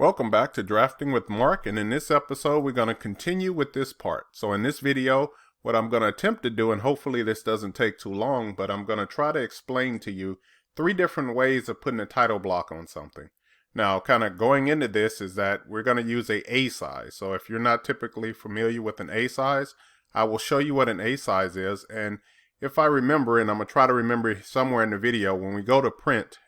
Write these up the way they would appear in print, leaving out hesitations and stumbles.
Welcome back to Drafting with Mark, and in this episode we're going to continue with this part. So in this video, what I'm going to attempt to do, and hopefully this doesn't take too long, but I'm going to try to explain to you 3 different ways of putting a title block on something. Now, kind of going into this is that we're going to use a size. So if you're not typically familiar with an A size, I will show you what an A size is, and if I remember, and I'm going to try to remember somewhere in the video, when we go to print,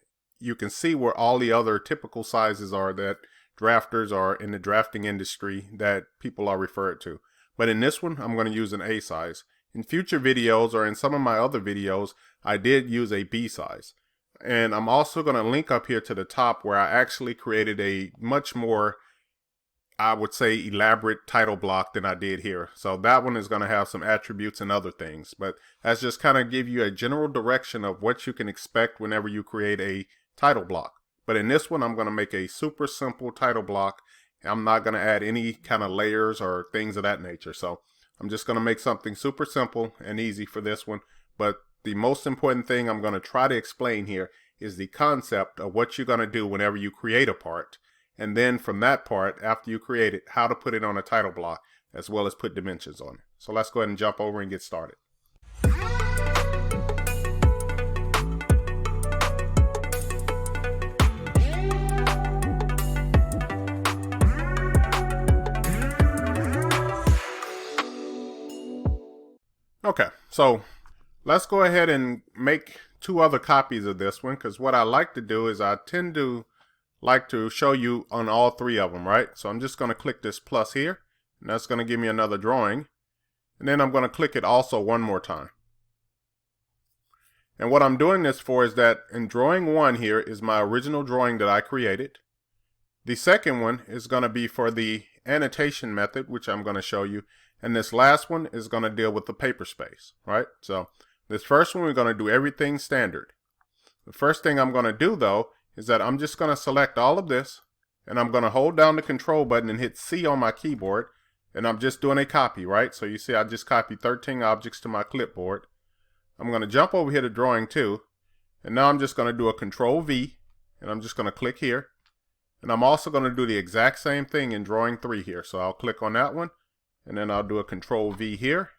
you can see where all the other typical sizes are that drafters are in the drafting industry that people are referred to. But in this one, I'm going to use an A size. In future videos or in some of my other videos, I did use a B size. And I'm also going to link up here to the top where I actually created a much more, I would say, elaborate title block than I did here. So that one is going to have some attributes and other things. But that's just kind of give you a general direction of what you can expect whenever you create a title block. But in this one, I'm going to make a super simple title block. I'm not going to add any kind of layers or things of that nature. So I'm just going to make something super simple and easy for this one. But the most important thing I'm going to try to explain here is the concept of what you're going to do whenever you create a part. And then from that part, after you create it, how to put it on a title block, as well as put dimensions on it. So let's go ahead and jump over and get started. Okay, so let's go ahead and make 2 other copies of this one, because what I like to do is I tend to like to show you on all 3 of them, right? So I'm just going to click this plus here, and that's going to give me another drawing. And then I'm going to click it also one more time. And what I'm doing this for is that in drawing 1 here is my original drawing that I created. The second one is going to be for the annotation method, which I'm going to show you. And this last one is going to deal with the paper space, right? So this first one, we're going to do everything standard. The first thing I'm going to do, though, is that I'm just going to select all of this, and I'm going to hold down the control button and hit C on my keyboard, and I'm just doing a copy, right? So you see I just copied 13 objects to my clipboard. I'm going to jump over here to drawing 2, and now I'm just going to do a control V, and I'm just going to click here. And I'm also going to do the exact same thing in drawing 3 here. So I'll click on that one, and then I'll do a control V here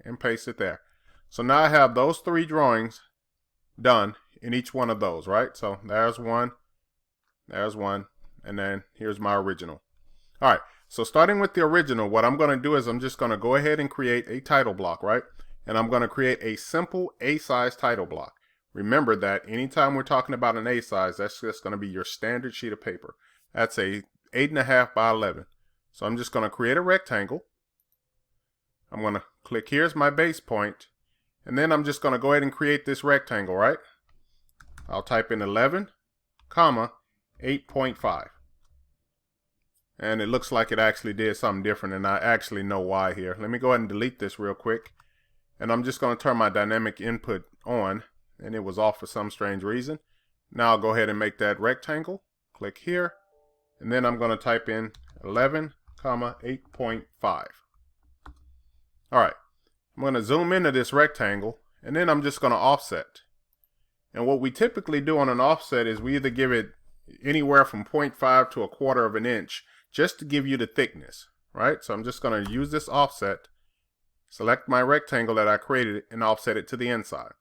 and paste it there. So now I have those 3 drawings done in each one of those, right? So there's one, and then here's my original. All right, so starting with the original, what I'm going to do is I'm just going to go ahead and create a title block, right? And I'm going to create a simple A-size title block. Remember that anytime we're talking about an A-size, that's just going to be your standard sheet of paper. That's a 8.5 by 11. So I'm just going to create a rectangle. I'm going to click here's my base point, and then I'm just going to go ahead and create this rectangle, right? I'll type in 11, comma, 8.5. And it looks like it actually did something different, and I actually know why here. Let me go ahead and delete this real quick. And I'm just going to turn my dynamic input on, and it was off for some strange reason. Now I'll go ahead and make that rectangle. Click here, and then I'm going to type in 11, comma, 8.5. All right, I'm going to zoom into this rectangle, and then I'm just going to offset. And what we typically do on an offset is we either give it anywhere from 0.5 to 1/4 of an inch, just to give you the thickness, right? So I'm just going to use this offset, select my rectangle that I created, and offset it to the inside.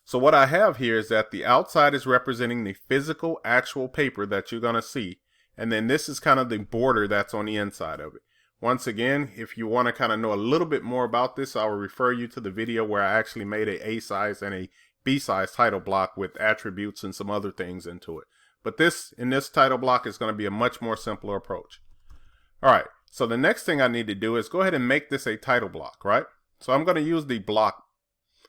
So what I have here is that the outside is representing the physical, actual paper that you're going to see, and then this is kind of the border that's on the inside of it. Once again, if you want to kind of know a little bit more about this, I will refer you to the video where I actually made a A-size and a B-size title block with attributes and some other things into it. But in this title block is going to be a much more simpler approach. All right, so the next thing I need to do is go ahead and make this a title block, right? So I'm going to use the block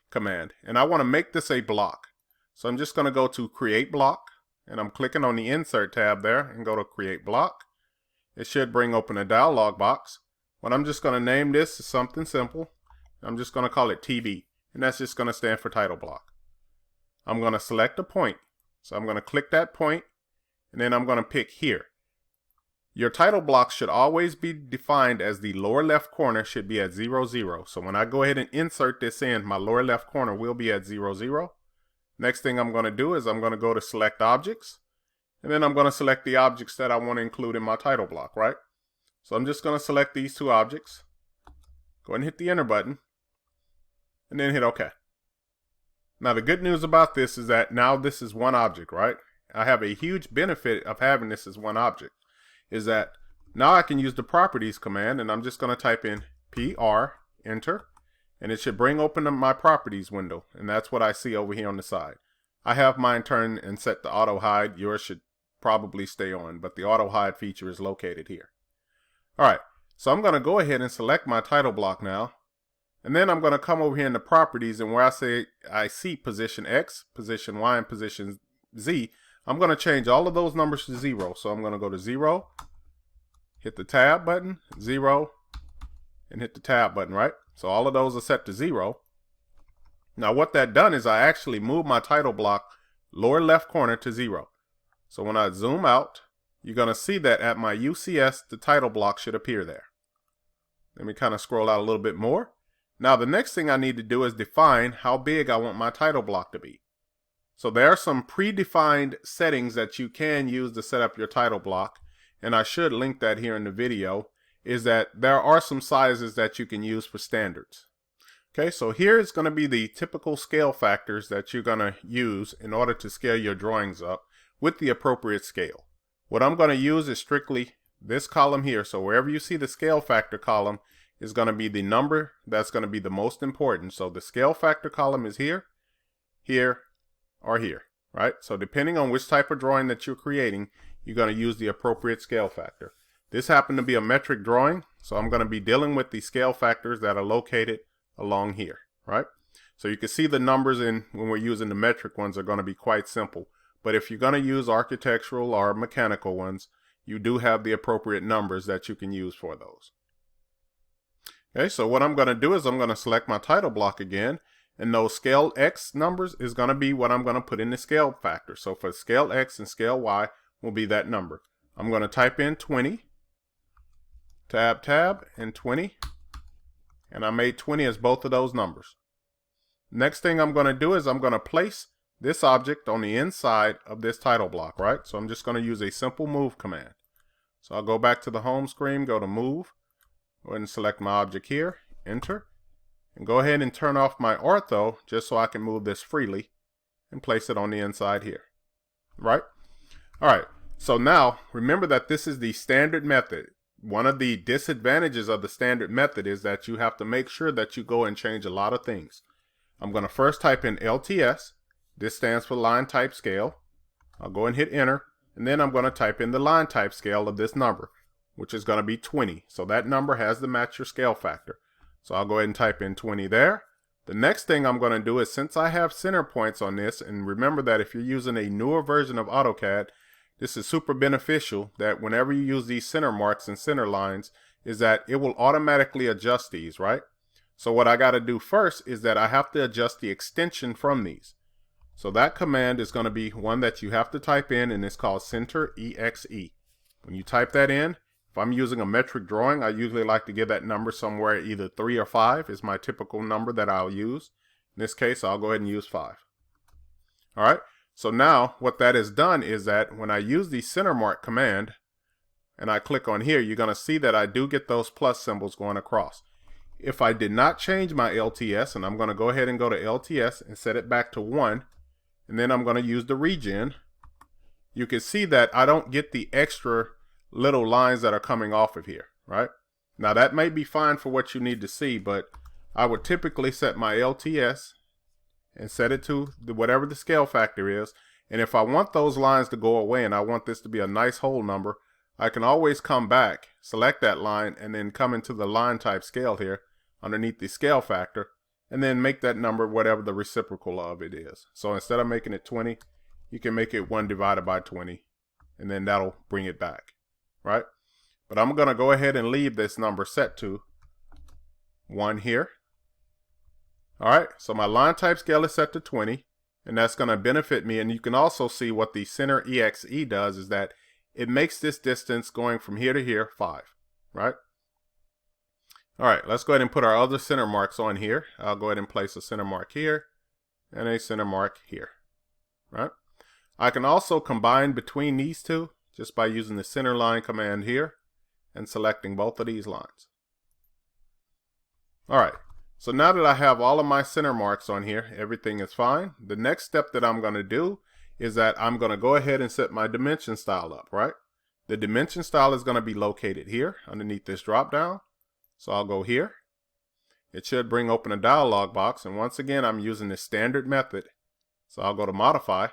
command, and I want to make this a block. So I'm just going to go to create block, and I'm clicking on the insert tab there and go to create block. It should bring open a dialog box. What I'm just going to name this is something simple. I'm just going to call it TB, and that's just going to stand for title block. I'm going to select a point. So I'm going to click that point, and then I'm going to pick here. Your title block should always be defined as the lower left corner should be at 0, 0. So when I go ahead and insert this in, my lower left corner will be at 0, 0. Next thing I'm going to do is I'm going to go to select objects, And then I'm going to select the objects that I want to include in my title block, right? So I'm just going to select these two objects. Go ahead and hit the enter button. And then hit OK. Now the good news about this is that now this is one object, right? I have a huge benefit of having this as one object. Is that now I can use the properties command, and I'm just going to type in PR, enter, and it should bring open my properties window. And that's what I see over here on the side. I have mine turned and set to auto hide. Yours should probably stay on, but the auto hide feature is located here. Alright, so I'm going to go ahead and select my title block now, and then I'm going to come over here in the properties, and where I see position X, position Y, and position Z, I'm going to change all of those numbers to 0. So I'm going to go to 0, hit the tab button, 0, and hit the tab button, right? So all of those are set to 0. Now what that done is I actually moved my title block lower left corner to 0. So when I zoom out, you're going to see that at my UCS, the title block should appear there. Let me kind of scroll out a little bit more. Now the next thing I need to do is define how big I want my title block to be. So there are some predefined settings that you can use to set up your title block, and I should link that here in the video, is that there are some sizes that you can use for standards. Okay, so here is going to be the typical scale factors that you're going to use in order to scale your drawings up with the appropriate scale. What I'm going to use is strictly this column here. So wherever you see the scale factor column is going to be the number that's going to be the most important. So the scale factor column is here, here, or here, right? So depending on which type of drawing that you're creating, you're going to use the appropriate scale factor. This happened to be a metric drawing, so I'm going to be dealing with the scale factors that are located along here, right? So you can see the numbers when we're using the metric ones are going to be quite simple. But if you're going to use architectural or mechanical ones, you do have the appropriate numbers that you can use for those. Okay, so what I'm going to do is I'm going to select my title block again, and those scale X numbers is going to be what I'm going to put in the scale factor. So for scale X and scale Y will be that number. I'm going to type in 20, tab, and 20, and I made 20 as both of those numbers. Next thing I'm going to do is I'm going to place this object on the inside of this title block, right? So I'm just going to use a simple move command. So I'll go back to the home screen, go to move, go ahead and select my object here, enter, and go ahead and turn off my ortho just so I can move this freely and place it on the inside here, right? All right, so now remember that this is the standard method. One of the disadvantages of the standard method is that you have to make sure that you go and change a lot of things. I'm going to first type in LTS. This stands for line type scale. I'll go and hit enter, and then I'm going to type in the line type scale of this number, which is going to be 20. So that number has to match your scale factor. So I'll go ahead and type in 20 there. The next thing I'm going to do is, since I have center points on this, and remember that if you're using a newer version of AutoCAD, this is super beneficial that whenever you use these center marks and center lines, is that it will automatically adjust these, right? So what I got to do first is that I have to adjust the extension from these. So that command is going to be one that you have to type in, and it's called center exe. When you type that in, if I'm using a metric drawing, I usually like to give that number somewhere either 3 or 5 is my typical number that I'll use. In this case, I'll go ahead and use 5. All right. So now what that has done is that when I use the center mark command and I click on here, you're going to see that I do get those plus symbols going across. If I did not change my LTS, and I'm going to go ahead and go to LTS and set it back to 1, and then I'm going to use the regen, you can see that I don't get the extra little lines that are coming off of here, right? Now that may be fine for what you need to see, but I would typically set my LTS and set it to whatever the scale factor is. And if I want those lines to go away and I want this to be a nice whole number, I can always come back, select that line, and then come into the line type scale here underneath the scale factor, and then make that number whatever the reciprocal of it is. So instead of making it 20, you can make it 1 divided by 20, and then that'll bring it back, right? But I'm going to go ahead and leave this number set to 1 here. All right, so my line type scale is set to 20, and that's going to benefit me. And you can also see what the center exe does is that it makes this distance going from here to here 5, right? All right, let's go ahead and put our other center marks on here. I'll go ahead and place a center mark here and a center mark here, right? I can also combine between these two just by using the center line command here and selecting both of these lines. Alright, so now that I have all of my center marks on here, everything is fine. The next step that I'm going to do is that I'm going to go ahead and set my dimension style up, right? The dimension style is going to be located here underneath this drop down. So I'll go here. It should bring open a dialog box, and once again I'm using the standard method. So I'll go to modify.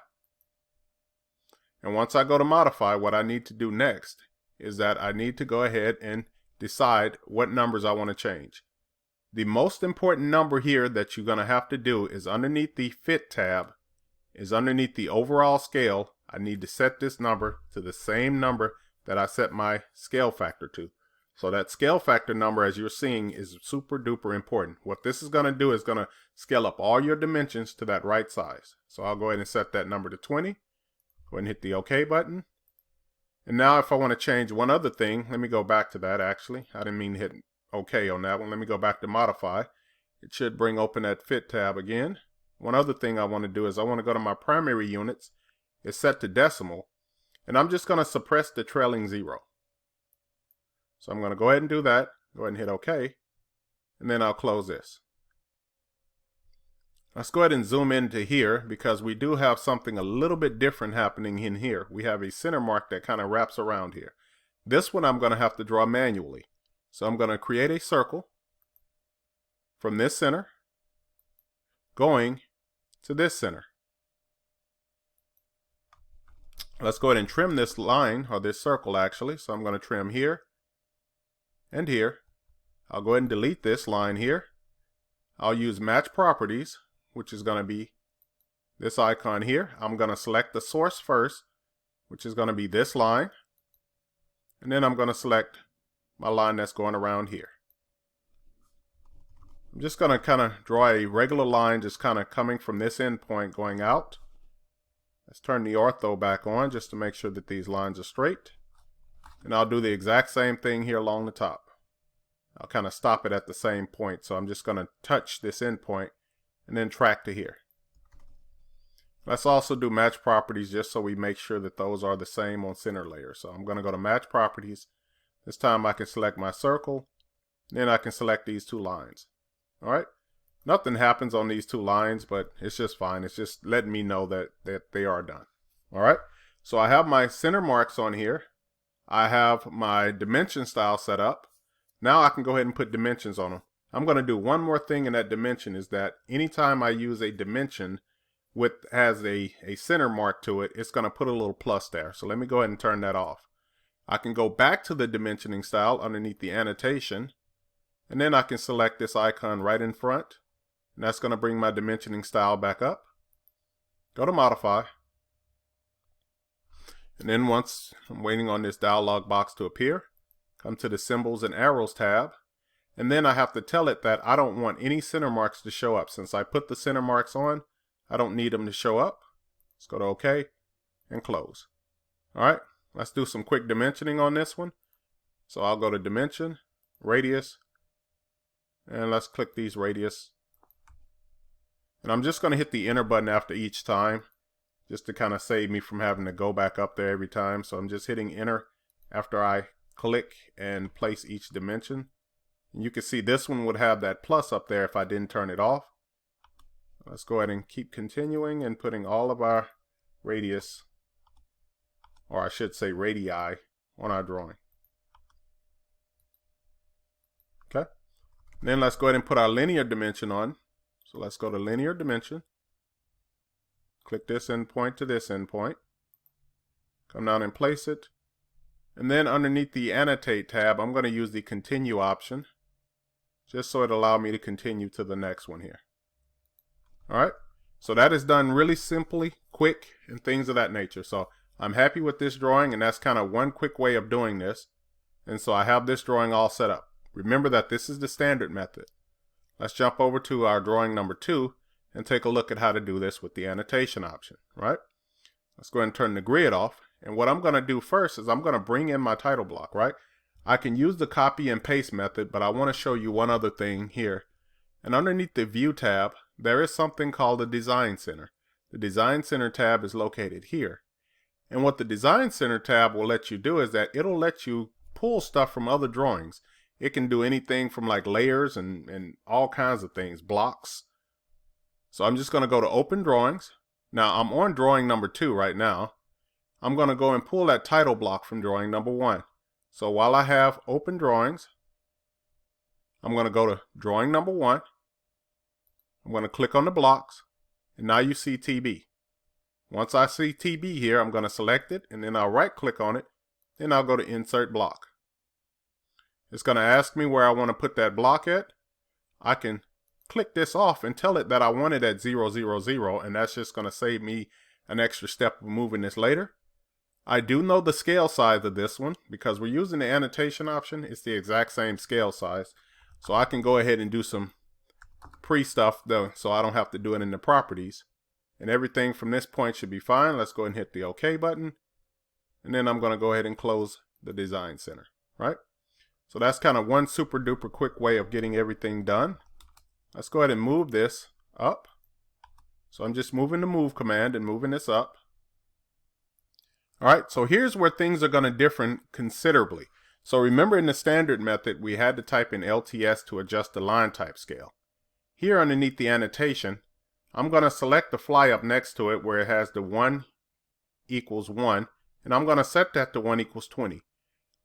And once I go to modify, what I need to do next is that I need to go ahead and decide what numbers I want to change. The most important number here that you're going to have to do is underneath the fit tab, is underneath the overall scale. I need to set this number to the same number that I set my scale factor to. So that scale factor number, as you're seeing, is super duper important. What this is going to do is going to scale up all your dimensions to that right size. So I'll go ahead and set that number to 20. Go ahead and hit the OK button. And now if I want to change one other thing, let me go back to that actually. I didn't mean to hit OK on that one. Let me go back to modify. It should bring open that fit tab again. One other thing I want to do is I want to go to my primary units. It's set to decimal. And I'm just going to suppress the trailing 0. So I'm going to go ahead and do that. Go ahead and hit OK. And then I'll close this. Let's go ahead and zoom into here because we do have something a little bit different happening in here. We have a center mark that kind of wraps around here. This one I'm going to have to draw manually. So I'm going to create a circle from this center going to this center. Let's go ahead and trim this line, or this circle actually. So I'm going to trim here and here. I'll go ahead and delete this line here. I'll use match properties, which is going to be this icon here. I'm going to select the source first, which is going to be this line. And then I'm going to select my line that's going around here. I'm just going to kind of draw a regular line just kind of coming from this end point going out. Let's turn the ortho back on just to make sure that these lines are straight. And I'll do the exact same thing here along the top. I'll kind of stop it at the same point. So I'm just going to touch this end point and then track to here. Let's also do match properties just so we make sure that those are the same on center layer. So I'm going to go to match properties. This time I can select my circle. Then I can select these two lines. All right. Nothing happens on these two lines, but it's just fine. It's just letting me know that they are done. All right. So I have my center marks on here. I have my dimension style set up. Now I can go ahead and put dimensions on them. I'm going to do one more thing in that dimension is that anytime I use a dimension has a center mark to it, it's going to put a little plus there. So let me go ahead and turn that off. I can go back to the dimensioning style underneath the annotation, and then I can select this icon right in front, and that's going to bring my dimensioning style back up. Go to modify, and then once I'm waiting on this dialog box to appear, come to the symbols and arrows tab, and then I have to tell it that I don't want any center marks to show up. Since I put the center marks on, I don't need them to show up. Let's go to OK and close. All right. Let's do some quick dimensioning on this one. So I'll go to dimension, radius, and let's click these radius. And I'm just going to hit the enter button after each time, just to kind of save me from having to go back up there every time. So I'm just hitting enter after I click and place each dimension. And you can see this one would have that plus up there if I didn't turn it off. Let's go ahead and keep continuing and putting all of our radius, or I should say radii, on our drawing. Okay. Then let's go ahead and put our linear dimension on. So let's go to linear dimension. Click this endpoint to this endpoint. Come down and place it. And then underneath the annotate tab, I'm going to use the continue option, just so it allows me to continue to the next one here. All right. So that is done really simply, quick, and things of that nature. So I'm happy with this drawing, and that's kind of one quick way of doing this. And so I have this drawing all set up. Remember that this is the standard method. Let's jump over to our drawing number 2 and take a look at how to do this with the annotation option, right? Let's go ahead and turn the grid off. And what I'm going to do first is I'm going to bring in my title block, right? I can use the copy and paste method, but I want to show you one other thing here. And underneath the View tab, there is something called the Design Center. The Design Center tab is located here. And what the Design Center tab will let you do is that it'll let you pull stuff from other drawings. It can do anything from like layers and all kinds of things, blocks. So I'm just going to go to Open Drawings. Now I'm on drawing number 2 right now. I'm going to go and pull that title block from drawing number 1. So while I have Open Drawings, I'm going to go to drawing number 1. I'm going to click on the blocks, and now you see TB. Once I see TB here, I'm going to select it, and then I'll right click on it, then I'll go to Insert Block. It's going to ask me where I want to put that block at. I can click this off and tell it that I want it at 0, 0, 0, and that's just going to save me an extra step of moving this later. I do know the scale size of this one because we're using the annotation option. It's the exact same scale size. So I can go ahead and do some pre-stuff though, so I don't have to do it in the properties. And everything from this point should be fine. Let's go ahead and hit the OK button. And then I'm going to go ahead and close the Design Center, right? So that's kind of one super duper quick way of getting everything done. Let's go ahead and move this up. So I'm just moving the move command and moving this up. All right, so here's where things are going to differ considerably. So remember in the standard method, we had to type in LTS to adjust the line type scale. Here underneath the annotation, I'm going to select the fly up next to it where it has the 1 equals 1, and I'm going to set that to 1 equals 20.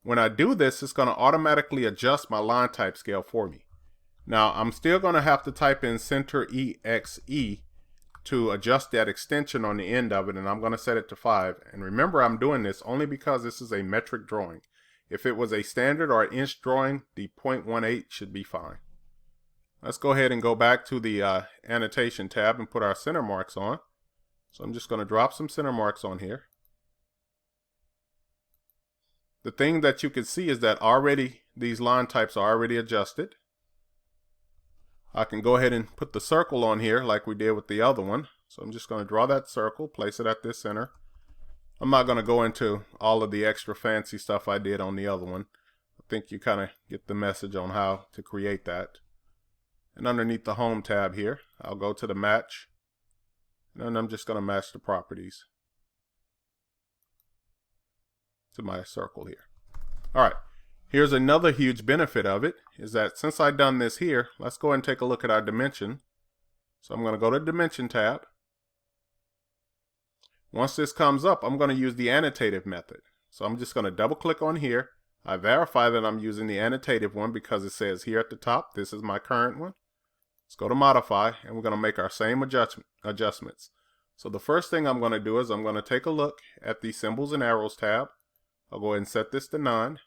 When I do this, it's going to automatically adjust my line type scale for me. Now, I'm still going to have to type in center EXE to adjust that extension on the end of it, and I'm going to set it to 5. And remember, I'm doing this only because this is a metric drawing. If it was a standard or an inch drawing, the 0.18 should be fine. Let's go ahead and go back to the annotation tab and put our center marks on. So I'm just going to drop some center marks on here. The thing that you can see is that already these line types are already adjusted. I can go ahead and put the circle on here like we did with the other one. So I'm just going to draw that circle, place it at this center. I'm not going to go into all of the extra fancy stuff I did on the other one. I think you kind of get the message on how to create that. And underneath the Home tab here, I'll go to the Match. And I'm just going to match the properties to my circle here. All right. Here's another huge benefit of it, is that since I've done this here, let's go ahead and take a look at our dimension. So I'm going to go to the Dimension tab. Once this comes up, I'm going to use the annotative method. So I'm just going to double click on here. I verify that I'm using the annotative one because it says here at the top, this is my current one. Let's go to Modify, and we're going to make our same adjustments. So the first thing I'm going to do is I'm going to take a look at the Symbols and Arrows tab. I'll go ahead and set this to none.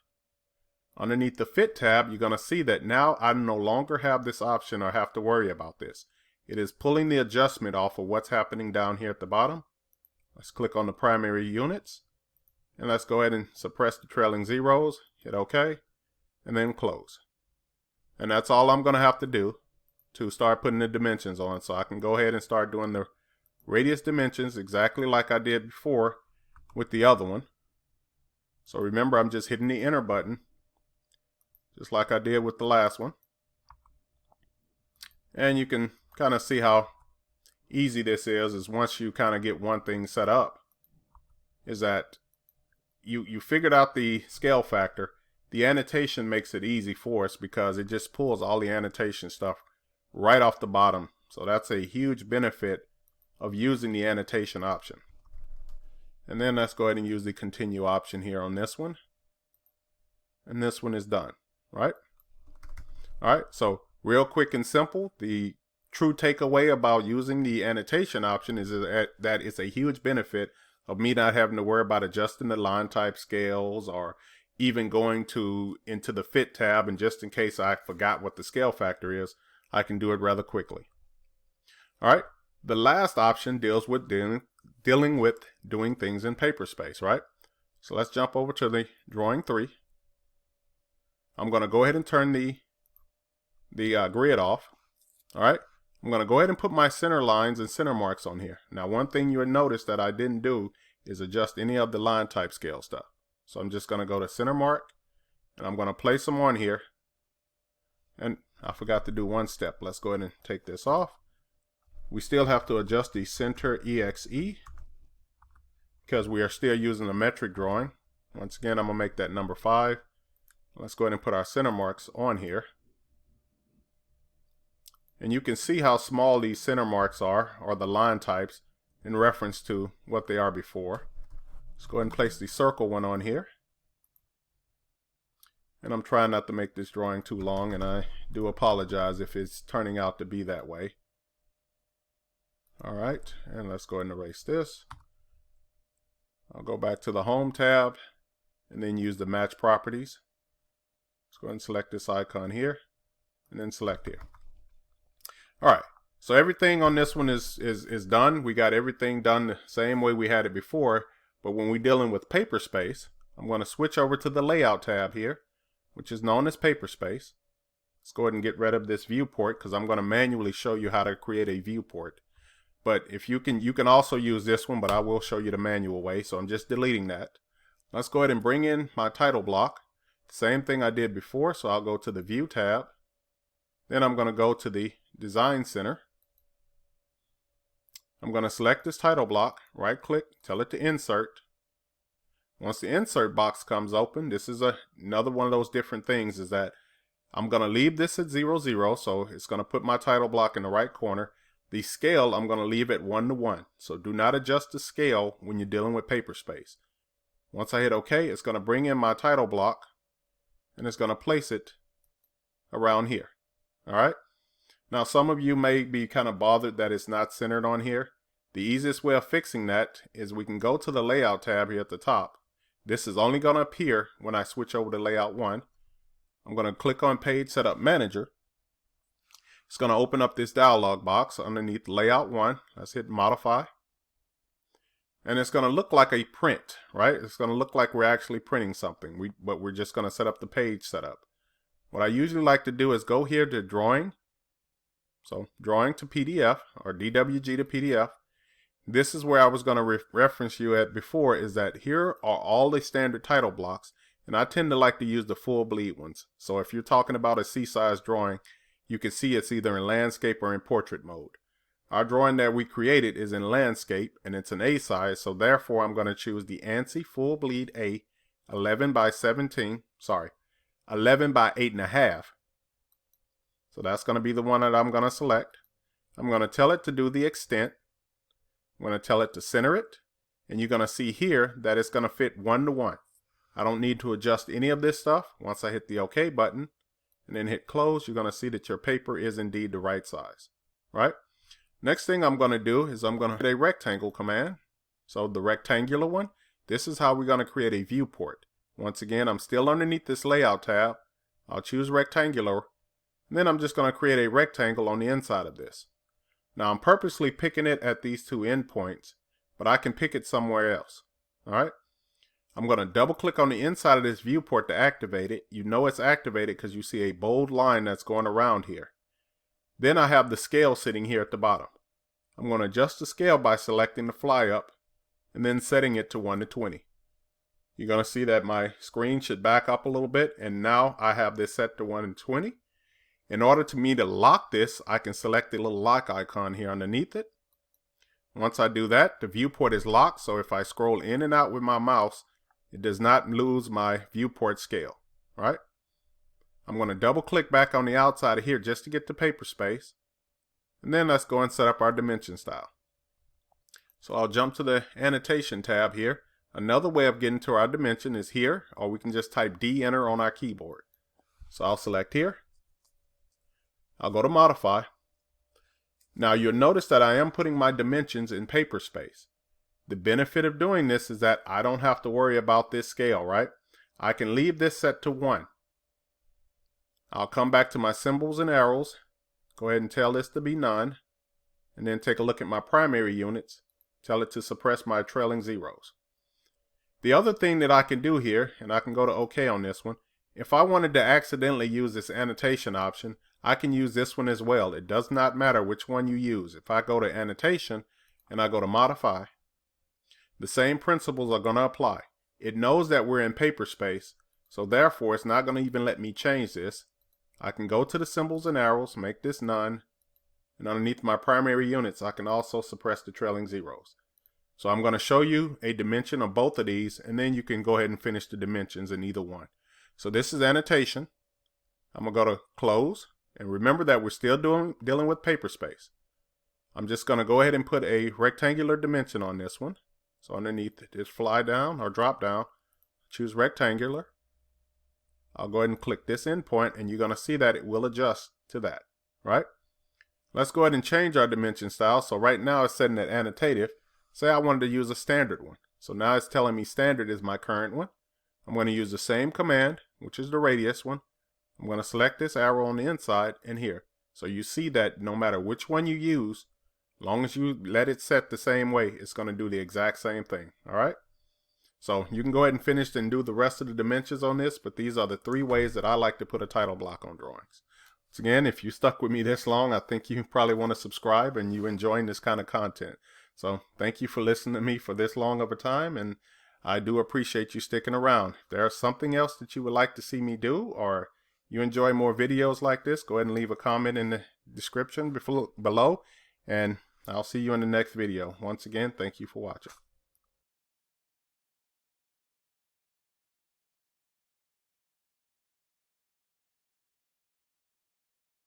Underneath the Fit tab, you're going to see that now I no longer have this option or have to worry about this. It is pulling the adjustment off of what's happening down here at the bottom. Let's click on the primary units, and let's go ahead and suppress the trailing zeros, hit OK, and then close. And that's all I'm going to have to do to start putting the dimensions on. So I can go ahead and start doing the radius dimensions exactly like I did before with the other one. So remember, I'm just hitting the enter button, just like I did with the last one. And you can kind of see how easy this is once you kind of get one thing set up, is that you figured out the scale factor. The annotation makes it easy for us because it just pulls all the annotation stuff right off the bottom. So that's a huge benefit of using the annotation option. And then let's go ahead and use the continue option here on this one. And this one is done, right? All right, so real quick and simple, the true takeaway about using the annotation option is that it's a huge benefit of me not having to worry about adjusting the line type scales or even going into the Fit tab, and just in case I forgot what the scale factor is, I can do it rather quickly. All right, the last option deals with dealing with doing things in paper space, right? So let's jump over to the drawing 3. I'm going to go ahead and turn the grid off. All right, I'm going to go ahead and put my center lines and center marks on here. Now, one thing you'll notice that I didn't do is adjust any of the line type scale stuff. So I'm just going to go to center mark, and I'm going to place them on here. And I forgot to do one step. Let's go ahead and take this off. We still have to adjust the center EXE because we are still using a metric drawing. Once again, I'm going to make that number 5. Let's go ahead and put our center marks on here. And you can see how small these center marks are, or the line types, in reference to what they are before. Let's go ahead and place the circle one on here. And I'm trying not to make this drawing too long, and I do apologize if it's turning out to be that way. Alright, and let's go ahead and erase this. I'll go back to the Home tab, and then use the Match Properties. Let's go ahead and select this icon here, and then select here. Alright, so everything on this one is done. We got everything done the same way we had it before, but when we're dealing with paper space, I'm going to switch over to the Layout tab here, which is known as paper space. Let's go ahead and get rid of this viewport because I'm going to manually show you how to create a viewport. But if you can also use this one, but I will show you the manual way, so I'm just deleting that. Let's go ahead and bring in my title block. Same thing I did before, so I'll go to the View tab. Then I'm going to go to the Design Center. I'm going to select this title block, right click, tell it to insert. Once the insert box comes open, this is another one of those different things, is that I'm going to leave this at 0, 0, so it's going to put my title block in the right corner. The scale I'm going to leave at 1 to 1, so do not adjust the scale when you're dealing with paper space. Once I hit OK, it's going to bring in my title block, and it's going to place it around here. Alright, now some of you may be kind of bothered that it's not centered on here. The easiest way of fixing that is we can go to the Layout tab here at the top. This is only going to appear when I switch over to Layout 1. I'm going to click on Page Setup Manager. It's going to open up this dialog box underneath Layout 1. Let's hit Modify. And it's going to look like a print, right? It's going to look like we're actually printing something, but we're just going to set up the page setup. What I usually like to do is go here to Drawing. So Drawing to PDF, or DWG to PDF. This is where I was going to reference you at before, is that here are all the standard title blocks, and I tend to like to use the full bleed ones. So if you're talking about a C-size drawing, you can see it's either in landscape or in portrait mode. Our drawing that we created is in landscape, and it's an A size, so therefore I'm going to choose the ANSI Full Bleed A 11 by 17, 11 by 8.5. So that's going to be the one that I'm going to select. I'm going to tell it to do the extent. I'm going to tell it to center it, and you're going to see here that it's going to fit 1 to 1. I don't need to adjust any of this stuff. Once I hit the OK button and then hit close, you're going to see that your paper is indeed the right size, right? Next thing I'm going to do is I'm going to hit a rectangle command. So the rectangular one, this is how we're going to create a viewport. Once again, I'm still underneath this Layout tab. I'll choose rectangular, and then I'm just going to create a rectangle on the inside of this. Now I'm purposely picking it at these two endpoints, but I can pick it somewhere else. Alright, I'm going to double click on the inside of this viewport to activate it. You know it's activated because you see a bold line that's going around here. Then I have the scale sitting here at the bottom. I'm going to adjust the scale by selecting the fly up and then setting it to 1 to 20. You're going to see that my screen should back up a little bit, and now I have this set to 1 to 20. In order for me to lock this, I can select the little lock icon here underneath it. Once I do that, the viewport is locked, so if I scroll in and out with my mouse, it does not lose my viewport scale, right? I'm going to double click back on the outside of here just to get the paper space. And then let's go and set up our dimension style. So I'll jump to the annotation tab here. Another way of getting to our dimension is here, or we can just type D enter on our keyboard. So I'll select here. I'll go to Modify. Now you'll notice that I am putting my dimensions in paper space. The benefit of doing this is that I don't have to worry about this scale, right? I can leave this set to 1. I'll come back to my symbols and arrows. Go ahead and tell this to be none. And then take a look at my primary units. Tell it to suppress my trailing zeros. The other thing that I can do here, and I can go to OK on this one, if I wanted to accidentally use this annotation option, I can use this one as well. It does not matter which one you use. If I go to Annotation and I go to Modify, the same principles are going to apply. It knows that we're in paper space, so therefore it's not going to even let me change this. I can go to the symbols and arrows, make this none, And underneath my primary units, I can also suppress the trailing zeros. So I'm going to show you a dimension of both of these, and then you can go ahead and finish the dimensions in either one. So this is annotation. I'm going to go to close. And remember that we're still dealing with paper space. I'm just going to go ahead and put a rectangular dimension on this one. So underneath it, just fly down or drop down, choose rectangular. I'll go ahead and click this endpoint, and you're going to see that it will adjust to that, right? Let's go ahead and change our dimension style. So right now it's setting at annotative. Say I wanted to use a standard one. So now it's telling me standard is my current one. I'm going to use the same command, which is the radius one. I'm going to select this arrow on the inside and here. So you see that no matter which one you use, as long as you let it set the same way, it's going to do the exact same thing. All right. So you can go ahead and finish and do the rest of the dimensions on this, but these are the 3 ways that I like to put a title block on drawings. Once again, if you stuck with me this long, I think you probably want to subscribe and you enjoying this kind of content. So thank you for listening to me for this long of a time, and I do appreciate you sticking around. If there's something else that you would like to see me do, or you enjoy more videos like this, go ahead and leave a comment in the description below, and I'll see you in the next video. Once again, thank you for watching.